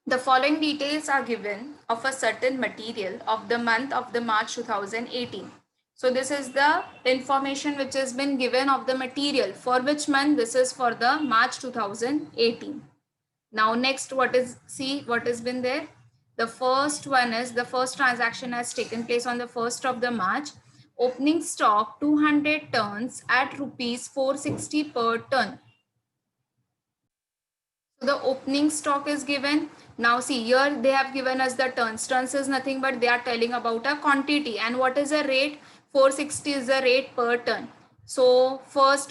The following details are given of a certain material of the month of the March 2018. So this is the information which has been given of the material. For which month? This is for the March 2018. Now next, see what has been there. The first one is, the first transaction has taken place on the 1st of the March. Opening stock 200 tons at rupees 460 per ton. So the opening stock is given. Now see, here they have given us the tons. Tons is nothing but they are telling about a quantity. And what is the rate? 460 is the rate per ton. So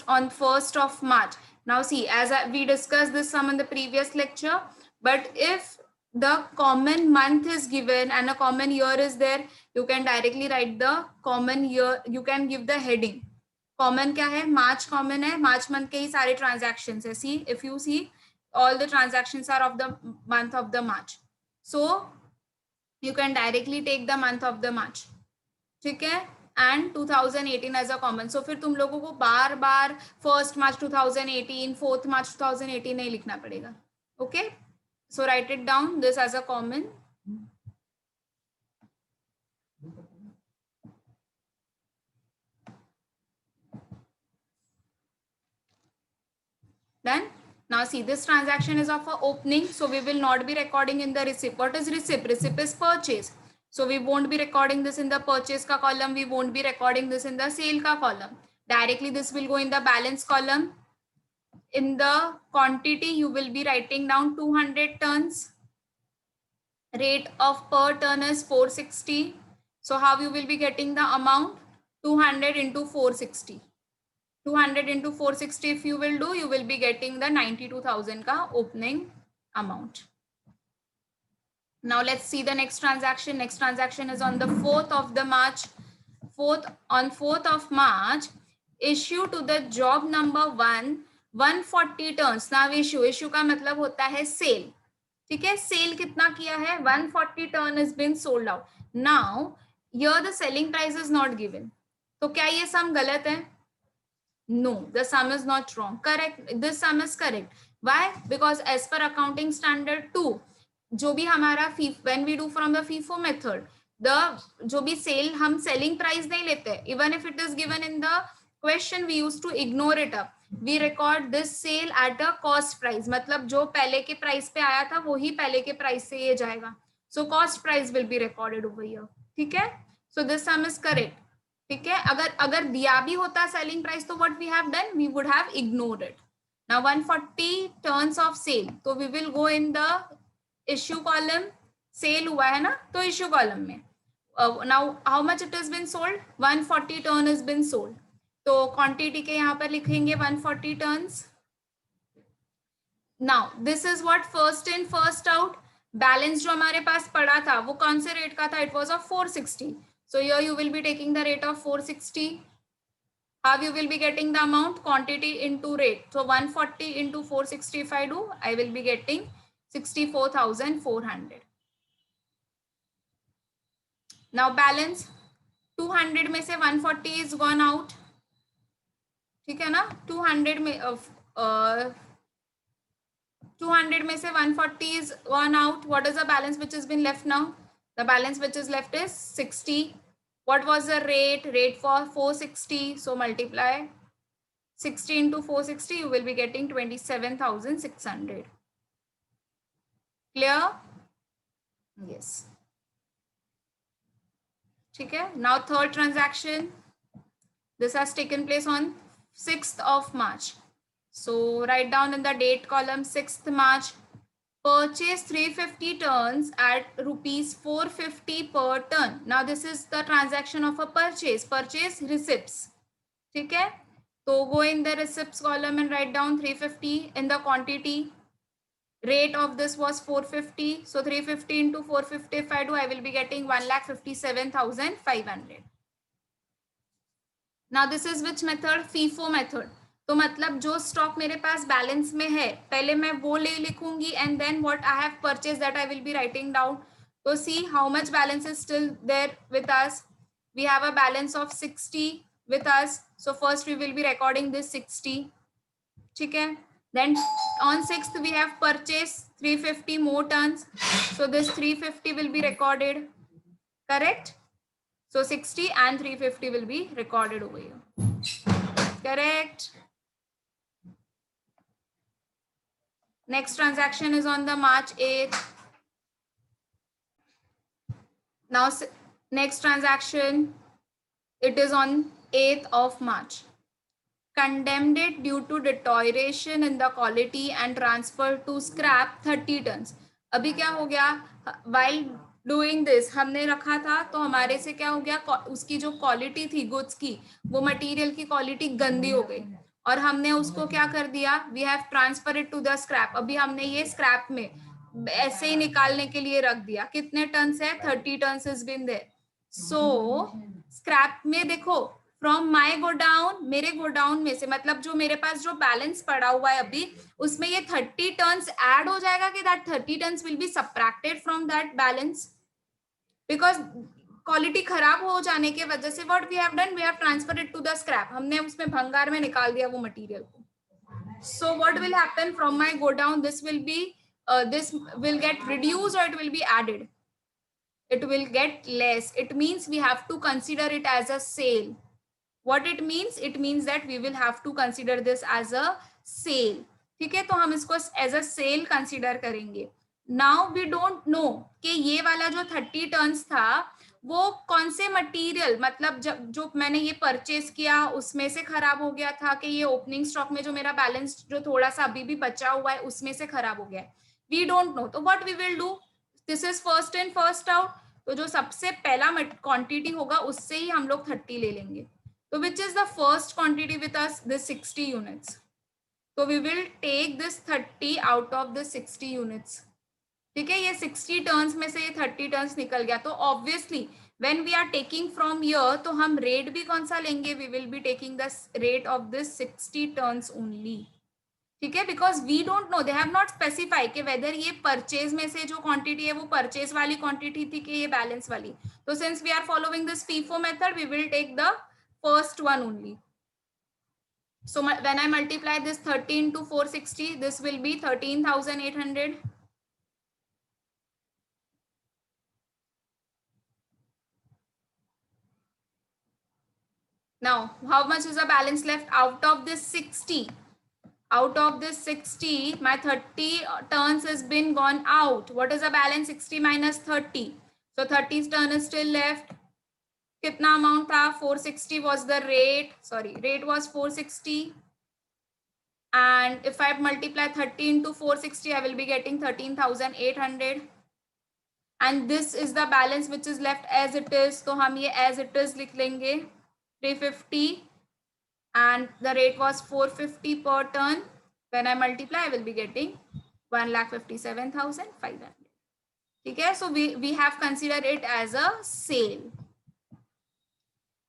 on 1st of March. Now see, as we discussed this sum in the previous lecture, but if the common month is given and a common year is there, you can directly write the common year. You can give the heading. Common क्या है? March common है. March month के ही सारे transactions है. See, if you see, all the transactions are of the month of the March. So you can directly take the month of the March. ठीक है? And 2018 as a common. So फिर तुम लोगों को बार बार 1st March 2018, 4th March 2018 नहीं लिखना पड़ेगा. Okay? So write it down this as a common. Done? Now see, this transaction is of a opening, so we will not be recording in the receipt. What is receipt? Receipt is purchase. So we won't be recording this in the purchase ka column. We won't be recording this in the sale ka column. Directly this will go in the balance column. In the quantity, you will be writing down 200 tons. Rate of per ton is 460. So how you will be getting the amount? 200 into 460. 200 into 460 if you will do, you will be getting the 92,000 ka opening amount. Now let's see the next transaction. Next transaction is on the 4th of the March. On 4th of March, issue to the job number 1 140 tons. Now issue का मतलब होता है sale. ठीक है, cell कितना किया है? 140 turn is been sold out. Now here the selling price is not given. तो क्या ये सम गलत है? No, the sum is not wrong. Correct. This sum is correct. Why? Because as per accounting standard 2, जो भी हमारा when we do from the FIFO method, जो भी sale हम selling price नहीं लेते. Even if it is given in the question, we used to ignore it up. We record this sale at a cost price. मतलब जो पहले के price पे आया था वही पहले के price से ये जाएगा. So cost price will be recorded over here. ठीक है? So this sum is correct. ठीक है, अगर दिया भी होता सेलिंग प्राइस तो what we have done, we would have ignored it. Now 140 turns of sale, तो we will go in the issue column. Sale हुआ है ना, तो इश्यू कॉलम में now how much it is been sold? 140 turn is been sold. तो quantity के यहाँ पर लिखेंगे 140 turns. Now this is what first in first out. Balance जो हमारे पास पड़ा था वो कौन से रेट का था? It was of 460. So here you will be taking the rate of 460. How you will be getting the amount? Quantity into rate. So 140 into 460 if I do, I will be getting 64,400. Now balance 200 में से 140 is gone out. ठीक है ना? 200 में 200 में से 140 is gone out. What is the balance which has been left now? The balance which is left is 60. What was the rate? Rate for 460. So multiply 60 into 460. You will be getting 27,600. Clear? Yes. Okay. Now third transaction. This has taken place on 6th of March. So write down in the date column 6th March. Purchase 350 tons at rupees 450 per ton. Now this is the transaction of a purchase. Purchase receipts. ठीक है? तो go in the receipts column and write down 350 in the quantity. Rate of this was 450. So 350 into 450 if I do, I will be getting 1,57,500. Now this is which method? FIFO method. तो मतलब जो stock मेरे पास balance में है पहले मैं वो ले लिखूंगी and then what I have purchase that I will be writing down. तो see how much balance is still there with us. We have a balance of 60 with us. So first we will be recording this 60. ठीक है? Then on 6th we have purchase 350 more tons. So this 350 will be recorded, correct? So 60 and 350 will be recorded over here, correct? Next transaction is on the March 8th. Now next transaction, it is on 8th of March. Condemned it due to deterioration in the quality and transfer to scrap 30 tons. अभी क्या हो गया, while doing this हमने रखा था तो हमारे से क्या हो गया, उसकी जो क्वालिटी थी गुड्स की, वो मटेरियल की क्वालिटी गंदी हो गई और हमने उसको क्या कर दिया, we have transfer it to the scrap. अभी हमने ये स्क्रैप में ऐसे ही निकालने के लिए रख दिया. कितने टन्स है, 30 tons is been there. So scrap में देखो, फ्रॉम माई गोडाउन, मेरे गोडाउन में से, मतलब जो मेरे पास जो बैलेंस पड़ा हुआ है अभी, उसमें ये 30 टन्स ऐड हो जाएगा कि that 30 tons will be subtracted from that balance, because quality खराब हो जाने के वजह से what we have done, we have transfer it to the scrap. हमने उसमें भंगार में निकाल दिया वो मटेरियल को. So what will happen from my go down, this will be this will get reduced or it will be added, it will get less. It means we have to consider it as a sale. What it means, it means that we will have to consider this as a sale. ठीक है, तो हम इसको as a sale consider करेंगे. Now we don't know कि ये वाला जो 30 टन्स था वो कौन से मटेरियल, मतलब जब जो मैंने ये परचेज किया उसमें से खराब हो गया था कि ये ओपनिंग स्टॉक में जो मेरा बैलेंस जो थोड़ा सा अभी भी बचा हुआ है उसमें से खराब हो गया है. We don't know. तो what we will do, this is first in first out. तो जो सबसे पहला क्वांटिटी होगा उससे ही हम लोग 30 ले लेंगे. तो which is the first quantity with us, this 60 units. So we will take this 30 out of the 60 units. ठीक है, ये 60 टर्न्स में से ये 30 टर्न्स निकल गया. तो obviously when we are taking from here, तो हम रेट भी कौन सा लेंगे, we will be taking the rate of this 60 tons only. ठीक है, because we don't know, they have not specify कि वेदर ये परचेज में से जो क्वांटिटी है वो परचेज वाली क्वांटिटी थी कि ये बैलेंस वाली. तो since we are following this FIFO method, we will take the first one only. So when I multiply this 13 to 460, this will be 13,800. Now how much is the balance left out of this 60? Out of this 60, my 30 turns has been gone out. What is the balance, 60 minus 30? So 30 turn is still left. कितना amount था, 460 was the rate, sorry, rate was 460. And if I multiply 30 into 460, I will be getting 13,800. And this is the balance which is left as it is. तो हम ये as it is लिख लेंगे, 350. And the rate was 450 per ton. When I multiply, I will be getting 1,57,500. ठीक है, so we have considered it as a sale.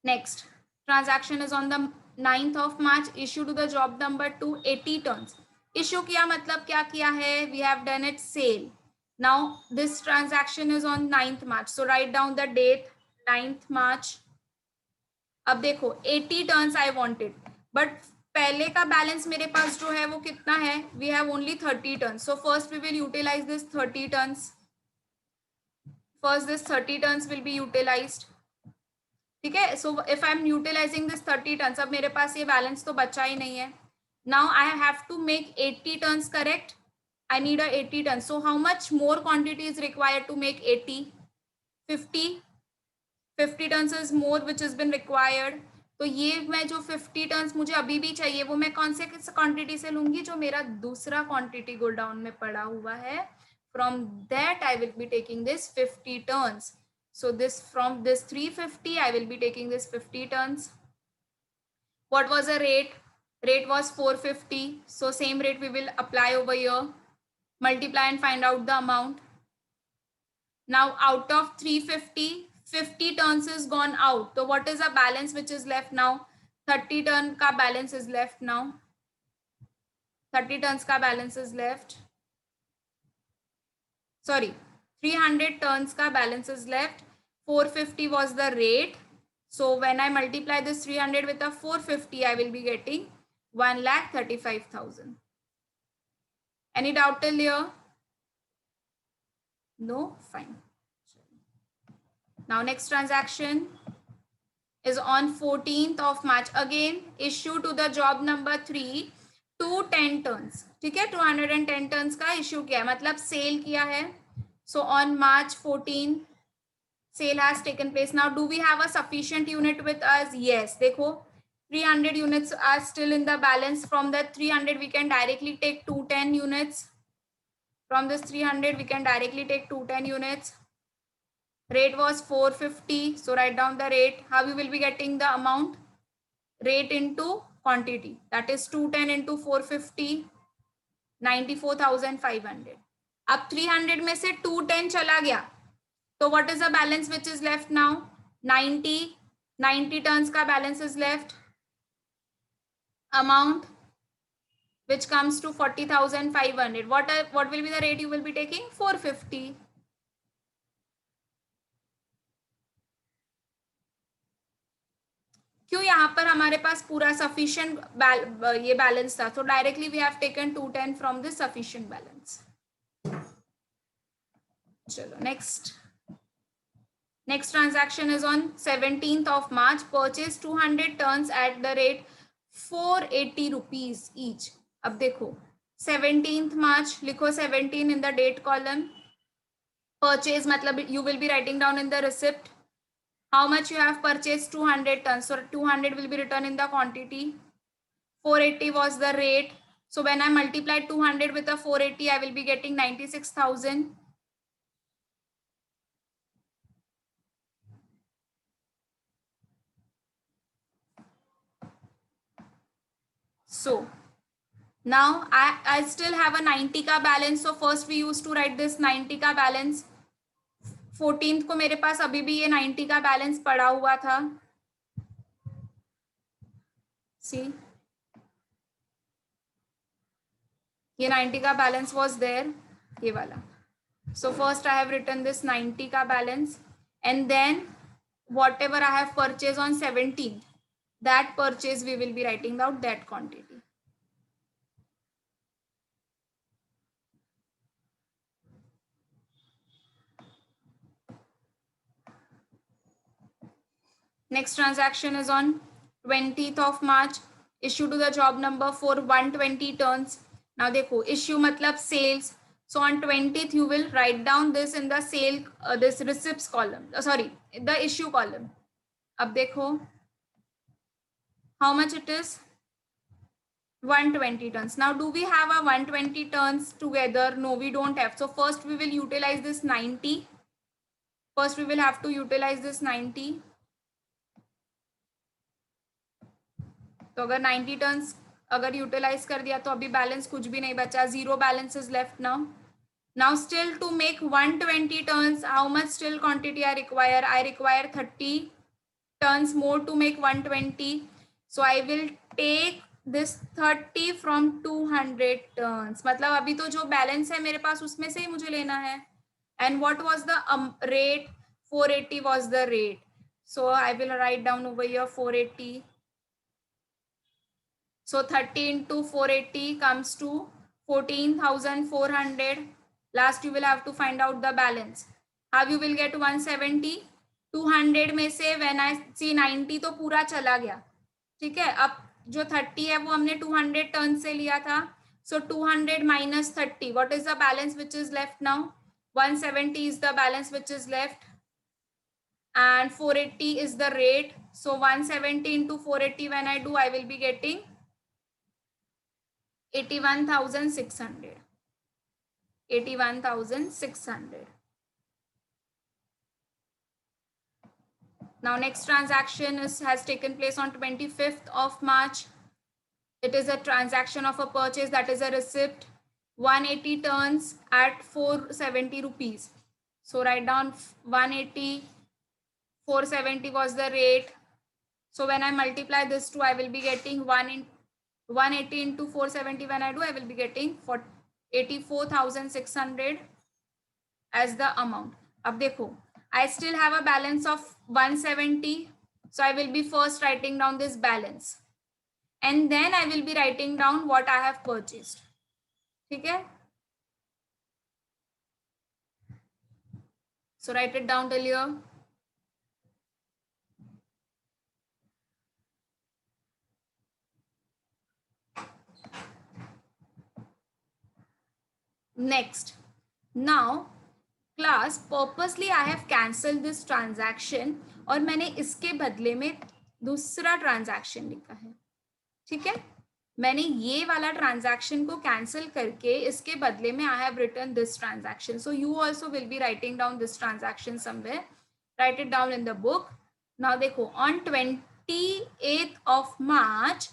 Next transaction is on the 9th of March. Issue to the job number 2, 80 tons. Issue किया मतलब क्या किया है, we have done it sale. Now this transaction is on 9th March. So write down the date, 9th March. अब देखो 80 turns I wanted, but पहले का balance मेरे पास जो है वो कितना है, we have only 30 tons. So first we will utilize this 30 tons. First this 30 tons will be utilized. ठीक है, so if I am utilizing this 30 tons, अब मेरे पास ये बैलेंस तो बचा ही नहीं है. Now I have to make 80 tons, correct. I need a 80 tons. So how much more quantity is required to make 80? 50 tons is more which is been required. तो ये मैं जो 50 टर्न्स मुझे अभी भी चाहिए वो मैं कौन से क्वांटिटी से लूंगी, जो मेरा दूसरा क्वांटिटी गोडाउन में पड़ा हुआ है. From that I will be taking this 50 turns. So this, from this 350, I will be taking this 50 tons. What was the rate? Rate was 450. So same rate we will apply over here. Multiply and find out the amount. Now out of 350, 50 tons is gone out. So what is the balance which is left now? 30 ton ka balance is left now. 30 tons ka balance is left. Sorry, 300 tons ka balance is left. 450 was the rate. So when I multiply this 300 with a 450, I will be getting 1,35,000. Any doubt till here? No? Fine. Now next transaction is on 14th of March. Again, issue to the job number 3 210 tons. ठीक है, 210 tons का issue किया है, मतलब sale किया है. So on March 14, sale has taken place. Now, do we have a sufficient unit with us? Yes. देखो, 300 units are still in the balance. From the 300, we can directly take 210 units. From this 300, we can directly take 210 units. Rate was 450. So write down the rate. How you will be getting the amount? Rate into quantity. That is 210 into 450, 94,500. अब 300 में से 210 चला गया, तो what is the balance which is left now? 90 tons का balance is left. Amount which comes to 40,500. What will be the rate you will be taking? 450. क्यों? यहाँ पर हमारे पास पूरा सफिशिएंट ये बैलेंस था, तो directly we have taken 210 from this sufficient balance. चलो next transaction is on 17th of March. Purchase 200 tons at the rate 480 rupees each. अब देखो 17th March, लिखो 17 in the date column. Purchase मतलब you will be writing down in the receipt how much you have purchased. 200 tons. So 200 will be written in the quantity. 480 was the rate. So when I multiply 200 with a 480, I will be getting 96,000. So now I still have a 90 का balance. So first we used to write this 90 का balance. 14th को मेरे पास अभी भी ये 90 का balance पड़ा हुआ था. See, ये 90 का balance was there, ये वाला. So first I have written this 90 का balance, and then whatever I have purchased on 17th, that purchase we will be writing out that quantity. Next transaction is on 20th of March. Issue to the job number for 120 tons. Now देखो, issue मतलब sales. So on 20th you will write down this in the sale this receipts column. Sorry, the issue column. अब देखो how much it is? 120 tons. Now do we have a 120 tons together? No, we don't have. So first we will utilize this 90. First we will have to utilize this 90. तो अगर 90 turns अगर utilise कर दिया तो अभी balance कुछ भी नहीं बचा, zero balance is left now. Now still to make 120 tons, how much still quantity I require 30 tons more to make 120. So I will take this 30 from 200 tons. मतलब अभी तो जो बैलेंस है मेरे पास उसमें से ही मुझे लेना है. And what was the rate? 480 was the rate. So I will write down over here 480. So 30 into 480 comes to 14,400. Last you will have to find out the balance. How you will get 170? 200 में से when I see 90 तो पूरा चला गया. ठीक है, अब जो 30 है वो हमने 200 टर्न से लिया था. So 200 minus 30. What is the balance which is left now? 170 is the balance which is left. And 480 is the rate. So 170 into 480 when I do, I will be getting 81,600. 81,600. Now next transaction has taken place on 25th of March. It is a transaction of a purchase, that is a receipt. 180 tons at 470 rupees. So write down 180, 470 was the rate. So when I multiply this two, I will be getting 180 into 470 when I do, I will be getting 84,600 as the amount. अब देखो, I still have a balance of 170. So I will be first writing down this balance. And then I will be writing down what I have purchased. ठीक है? So write it down till here. Next, now class purposely I have cancelled this transaction और मैंने इसके बदले में दूसरा transaction लिखा है. ठीक है, मैंने ये वाला ट्रांजैक्शन को कैंसिल करके इसके बदले में I have written this transaction. So you also will be writing down this transaction somewhere. Write it down in the book. Now देखो, on 28th of March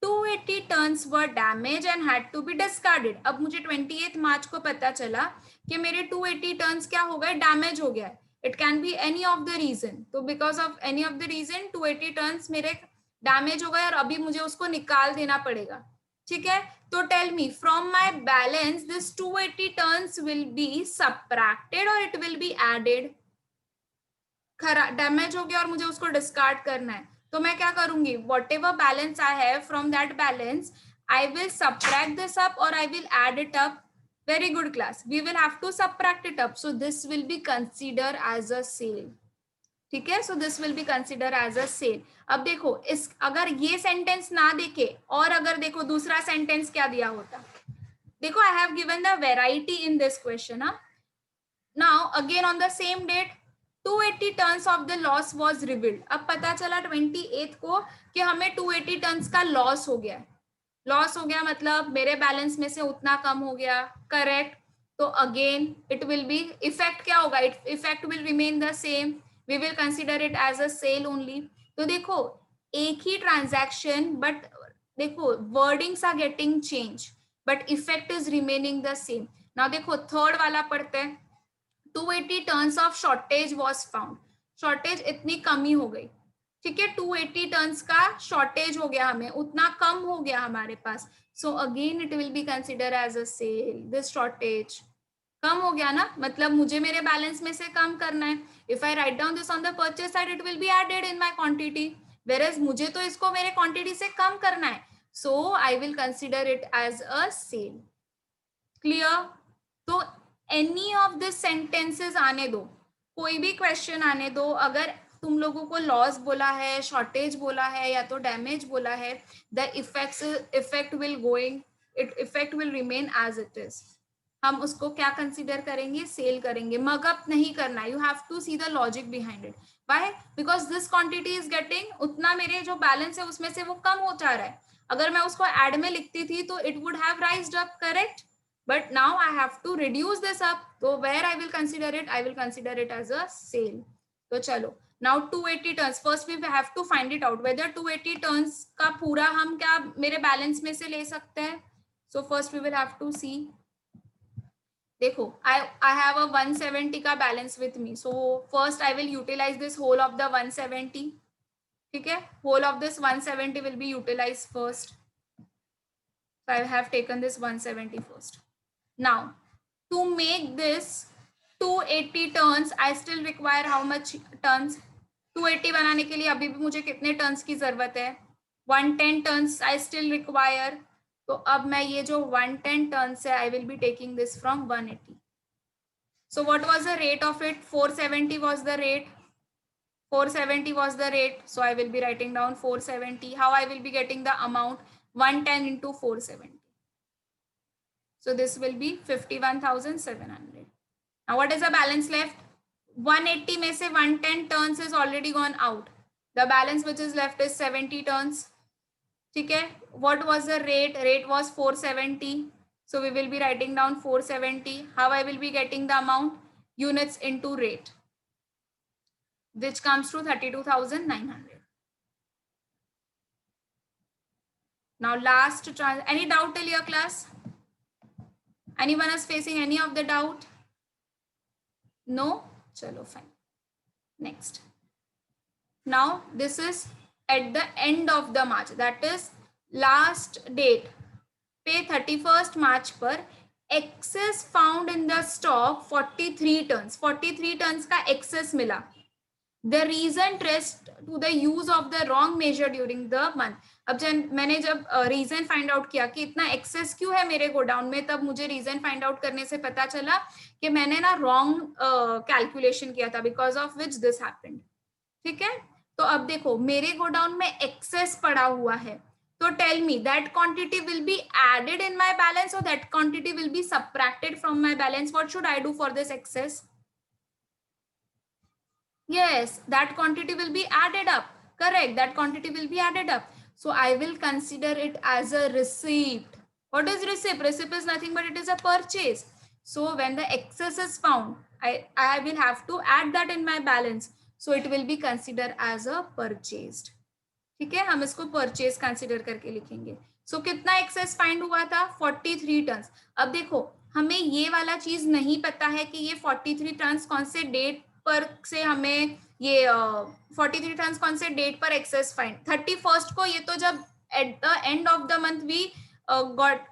280 turns were damage and had to be discarded. अब मुझे 28 मार्च को पता चला कि मेरे 280 turns क्या हो गए, डैमेज हो गया. It can be any of the reason. तो because of any of the reason 280 turns मेरे डैमेज हो गए और अभी मुझे उसको निकाल देना पड़ेगा. ठीक है, तो tell me from my balance this 280 turns will be subtracted और it will be added. Damage हो गया और मुझे उसको डिस्कार्ड करना है, तो मैं क्या करूंगी, whatever balance I have from that balance I will subtract this up और I will add it up. Very good class, we will have to subtract it up, so this will be consider as a sale. ठीक है, so this will be consider as a sale. अब देखो, इस अगर ये sentence ना देखे और अगर देखो दूसरा सेंटेंस क्या दिया होता. देखो, I have given the variety in this question. Now again on the same date 280 tons of the loss was revealed. अब पता चला 28 को कि हमें 280 टन्स का लॉस हो गया. लॉस हो गया मतलब मेरे बैलेंस में से उतना कम हो गया. करेक्ट. तो again it will be effect क्या होगा, effect will remain the same. We will consider it as a sale only. तो देखो, एक ही transaction but देखो wordings are getting changed but effect is remaining the same. Now देखो third वाला पढ़ते हैं. 280 tons of shortage was found. shortage इतनी कमी हो गई. ठीक है, 280 टन्स का शॉर्टेज हो गया, हमें उतना कम हो गया हमारे पास. So again it will be consider as a sale. This shortage कम हो गया ना, मतलब मुझे मेरे बैलेंस में से कम करना है. If I write down this on the purchase side it will be added in my quantity, whereas मुझे तो इसको मेरे क्वांटिटी से कम करना है. So I will consider it as a sale. Clear. तो एनी ऑफ दिस सेंटेंसेस आने दो, कोई भी क्वेश्चन आने दो, अगर तुम लोगों को लॉस बोला है, शॉर्टेज बोला है या तो डैमेज बोला है, the effect will going, effect will remain as it is. हम उसको क्या कंसीडर करेंगे, सेल करेंगे. मगअप नहीं करना, you have to see the logic behind it. Why, because this quantity is getting, उतना मेरे जो बैलेंस है उसमें से वो कम हो जा रहा है. अगर मैं उसको एड में लिखती थी तो it would have राइज्ड up. Correct. but now I have to reduce this up, so where I will consider it, I will consider it as a sale. तो चलो, now 280 turns, first we have to find it out whether 280 turns का पूरा हम क्या मेरे balance में से ले सकते हैं. so first we will have to see. देखो, I have a 170 का balance with me, so first I will utilize this whole of the 170. ठीक है, whole of this 170 will be utilized first, so I have taken this 170 first. Now, to make this 280 turns, I still require how much turns? 280 बनाने के लिए अभी भी मुझे कितने turns की जरूरत है? 110 टर्न्स I still require. तो अब मैं ये जो 110 टर्न्स है, I will be taking this from 180. So what was the rate of it? 470 was the rate. 470 was the rate. So I will be writing down 470. How I will be getting the amount? 110 into 470. So this will be 51,700. Now what is the balance left? 180 में से 110 turns is already gone out. The balance which is left is 70 turns. ठीक है. What was the rate? Rate was 470. So we will be writing down 470. How I will be getting the amount? Units into rate, which comes to 32,900. Now last, any doubt till your class? Anyone is facing any of the doubt? No? Chalo, fine. Next. Now this is at the end of the March, that is last date. पे 31st March पर excess found in the stock 43 tons. 43 tons का excess मिला. The reason traced to the use of the wrong measure during the month. अब जब मैंने reason find out किया कि इतना एक्सेस क्यों है मेरे गोडाउन में, तब मुझे रीजन फाइंड आउट करने से पता चला कि मैंने ना रॉन्ग कैलकुलेशन किया था, because of which this happened. ठीक है, तो अब देखो मेरे गोडाउन में एक्सेस पड़ा हुआ है, तो tell me that quantity will be added in my balance और that quantity will be subtracted from my balance. What should I do for this excess? Yes, that quantity will be added up. Correct, that quantity will be added up. So I will consider it as a receipt. What is receipt? Receipt is nothing but it is a purchase. So when the excess is found, I will have to add that in my balance. So it will be considered as a purchased. ठीक है, हम इसको purchase consider करके लिखेंगे। सो कितना access find हुआ था? 43 ton. अब देखो हमें ये वाला चीज नहीं पता है कि ये 43 टन कौन से डेट पर से हमें ये 43 टन कौन से डेट पर एक्सेस फाइंड, 31st को, ये तो जब at the end of the month we got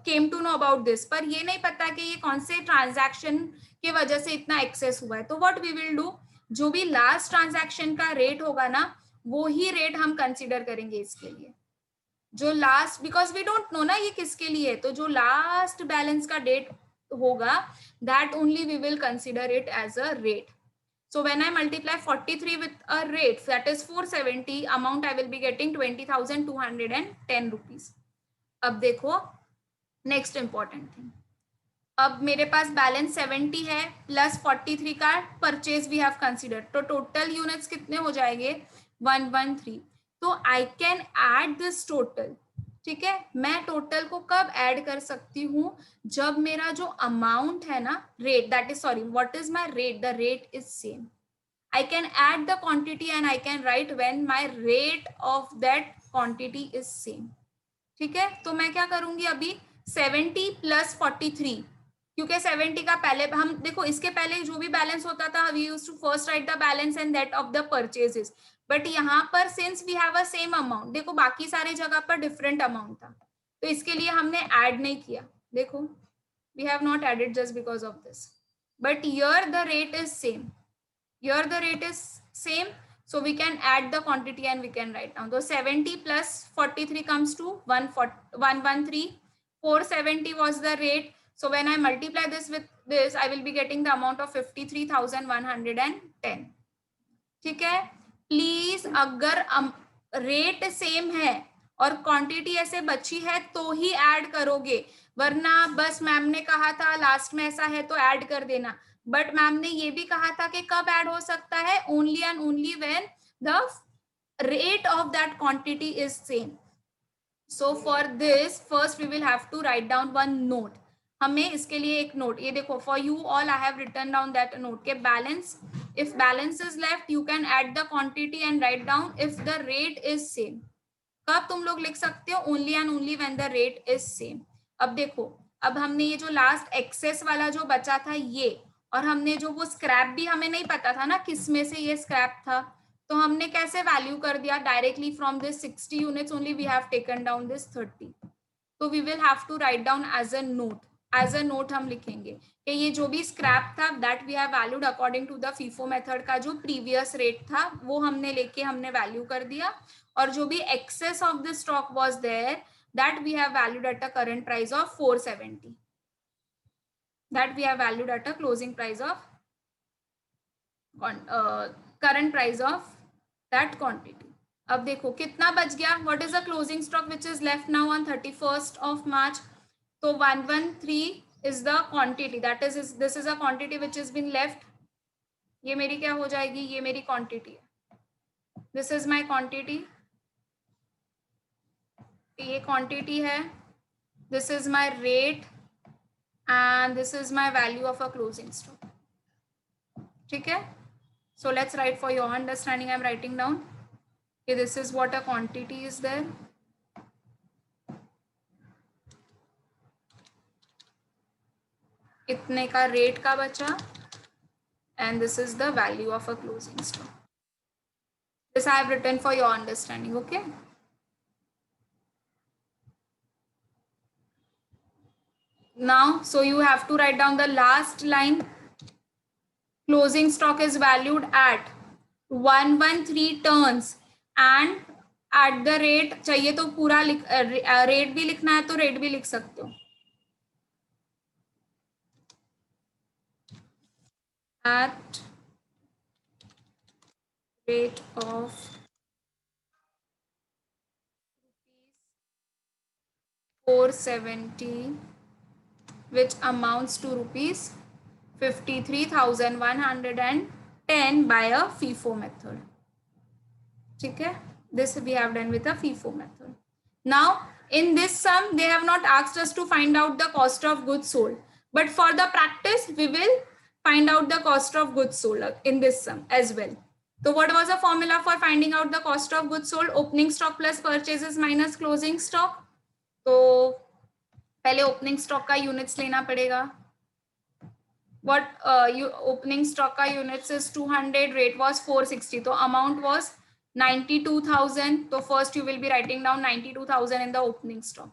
came to know about this, पर ये नहीं पता कि ये कौन से ट्रांजैक्शन की वजह से इतना एक्सेस हुआ है। तो व्हाट वी विल डू, जो भी लास्ट ट्रांजैक्शन का रेट होगा ना, वो ही रेट हम कंसीडर करेंगे इसके लिए, जो last, because we don't know ना ये किसके लिए है, तो जो लास्ट बैलेंस का डेट होगा that only we will consider it as a rate. So when I multiply 43 with a rate that is 470, amount I will be getting 20,210 rupees. अब देखो नेक्स्ट इंपॉर्टेंट थिंग, अब मेरे पास बैलेंस 70 है plus 43 का purchase we have consider, तो total units कितने हो जाएंगे? 113। तो I can add this total. ठीक है, मैं टोटल को कब ऐड कर सकती हूँ? जब मेरा जो अमाउंट है ना, rate, that is, sorry, what is my rate? The rate is same. I can add the quantity and I can write when my rate of that quantity is same. ठीक है, तो मैं क्या करूंगी अभी? 70 प्लस 43, क्योंकि 70 का पहले हम देखो, इसके पहले जो भी बैलेंस होता था we used to first write the balance and that of the purchases, but यहाँ पर since we have a same amount, देखो बाकी सारे जगह पर डिफरेंट अमाउंट था, तो इसके लिए हमने ऐड नहीं किया। देखो we have not added just because of this, but here the rate is same, here the rate is same, so we can add the quantity and we can write down. So 70 plus 43 comes to 113. 470 was the rate, so when I multiply this with this I will be getting the amount of 53,110. ठीक है, please अगर rate same है और quantity ऐसे बची है तो ही add करोगे, वरना बस मैम ने कहा था लास्ट में ऐसा है तो ऐड कर देना, बट मैम ने ये भी कहा था कि कब ऐड हो सकता है? Only and only when the rate of that quantity is same. So for this first we will have to write down one note. हमें इसके लिए एक नोट, ये देखो for you all I have written down that note के balance, if balance is left you can add the quantity and write down if the rate is same। कब तुम लोग लिख सकते हो? Only and only when the rate is same. अब देखो, अब हमने ये जो लास्ट एक्सेस वाला जो बचा था ये, और हमने जो वो स्क्रैप भी हमें नहीं पता था ना किस में से ये स्क्रैप था, तो हमने कैसे वैल्यू कर दिया? Directly from this 60 units only we have taken down this 30, तो we will have to write down as a note. As a note हम लिखेंगे कि ये जो भी स्क्रैप था that we have valued according to the FIFO method का जो प्रीवियस रेट था वो हमने लेके हमने वैल्यू कर दिया, और जो भी excess of the stock was there that we have valued at a current price of 470, that we have valued at a closing price of current price of that quantity. अब देखो कितना बच गया? What is the closing stock which is left now on 31st of March? तो 113 is the quantity, that is this is a quantity which has been left। ये मेरी क्या हो जाएगी? ये मेरी क्वांटिटी है, दिस इज माई क्वांटिटी, ये क्वांटिटी है, this is my rate and this is my value of a closing stock. ठीक है, so let's write for your understanding. I am writing down this is what a quantity is there, इतने का rate का बचा, and this is the value of a closing stock. This I have written for your understanding, okay? Now, so you have to write down the last line. Closing stock is valued at 113 turns and at the rate चाहिए तो पूरा rate भी लिखना है तो rate भी लिख सकते हो, at rate of 470 which amounts to rupees 53,110 by a FIFO method. ठीक है, this we have done with a FIFO method. Now in this sum they have not asked us to find out the cost of goods sold, but for the practice we will find out the cost of goods sold in this sum as well. So what was the formula for finding out the cost of goods sold? Opening stock plus purchases minus closing stock. तो पहले opening stock का units लेना पड़ेगा. What opening stock का units is 200, rate was 460, तो amount was 92,000. So first you will be writing down 92,000 in the opening stock.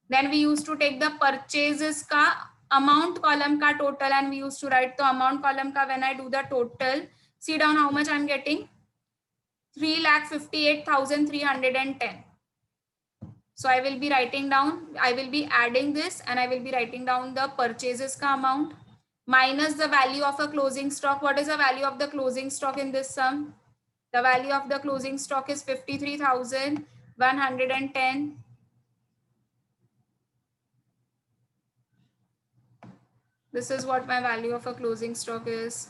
Then we used to take the purchases का amount column का total and we used to write the amount column का. When I do the total, see down how much I am getting, 3,58,310. So I will be writing down, I will be adding this and I will be writing down the purchases ka amount minus the value of a closing stock. What is the value of the closing stock in this sum? The value of the closing stock is 53,110. This is what my value of a closing stock is.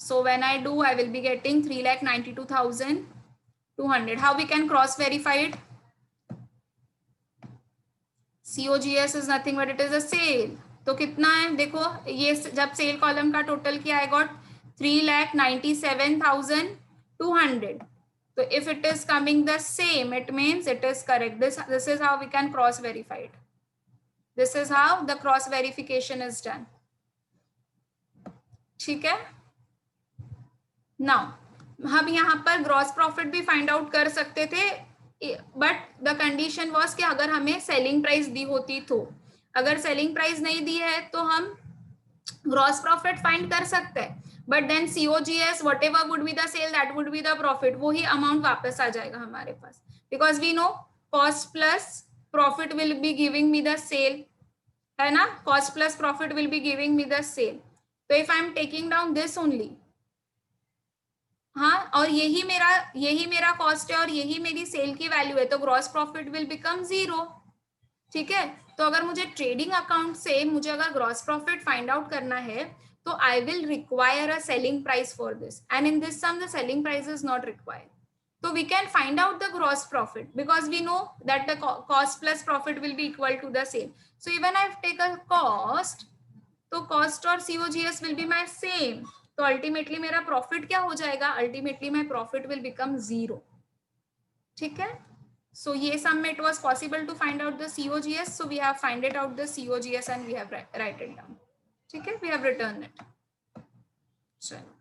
So when I do, I will be getting 3,92,200. How we can cross verify it? COGS is nothing but it is a sale. तो कितना है देखो, ये जब cell column का total किया I got 3,97,200. So if it is coming the same, it means it is correct. This is how we can cross verify it. This is how the cross verification is done. ठीक है. Now हम यहाँ पर gross profit भी find out कर सकते थे, but the condition was कि अगर हमें सेलिंग प्राइस दी होती तो. अगर सेलिंग प्राइस नहीं दी है तो हम ग्रॉस प्रॉफिट फाइंड कर सकते हैं, but then COGS whatever would be the sale that would be the profit, वही अमाउंट वापस आ जाएगा हमारे पास, because we know cost plus profit will be giving me the sale, है ना. Cost plus profit will be giving me the sale. तो if I am taking down this only, हाँ, और यही मेरा कॉस्ट है और यही मेरी सेल की वैल्यू है, तो ग्रॉस प्रॉफिट विल बिकम 0. ठीक है. तो अगर मुझे ट्रेडिंग अकाउंट से मुझे अगर ग्रॉस प्रॉफिट फाइंड आउट करना है तो I will require a selling price for this, and in this sum the selling price is not required. So we can find out the gross profit because we know that the cost plus profit will be equal to the sale. So even I take a cost, तो cost और COGS will be my same. तो ultimately मेरा profit क्या हो जाएगा? Ultimately my profit will become 0. ठीक है. So ये sum में it was possible to find out the COGS. So we have find it out the COGS and we have write it down. ठीक है. We have written it. चलो.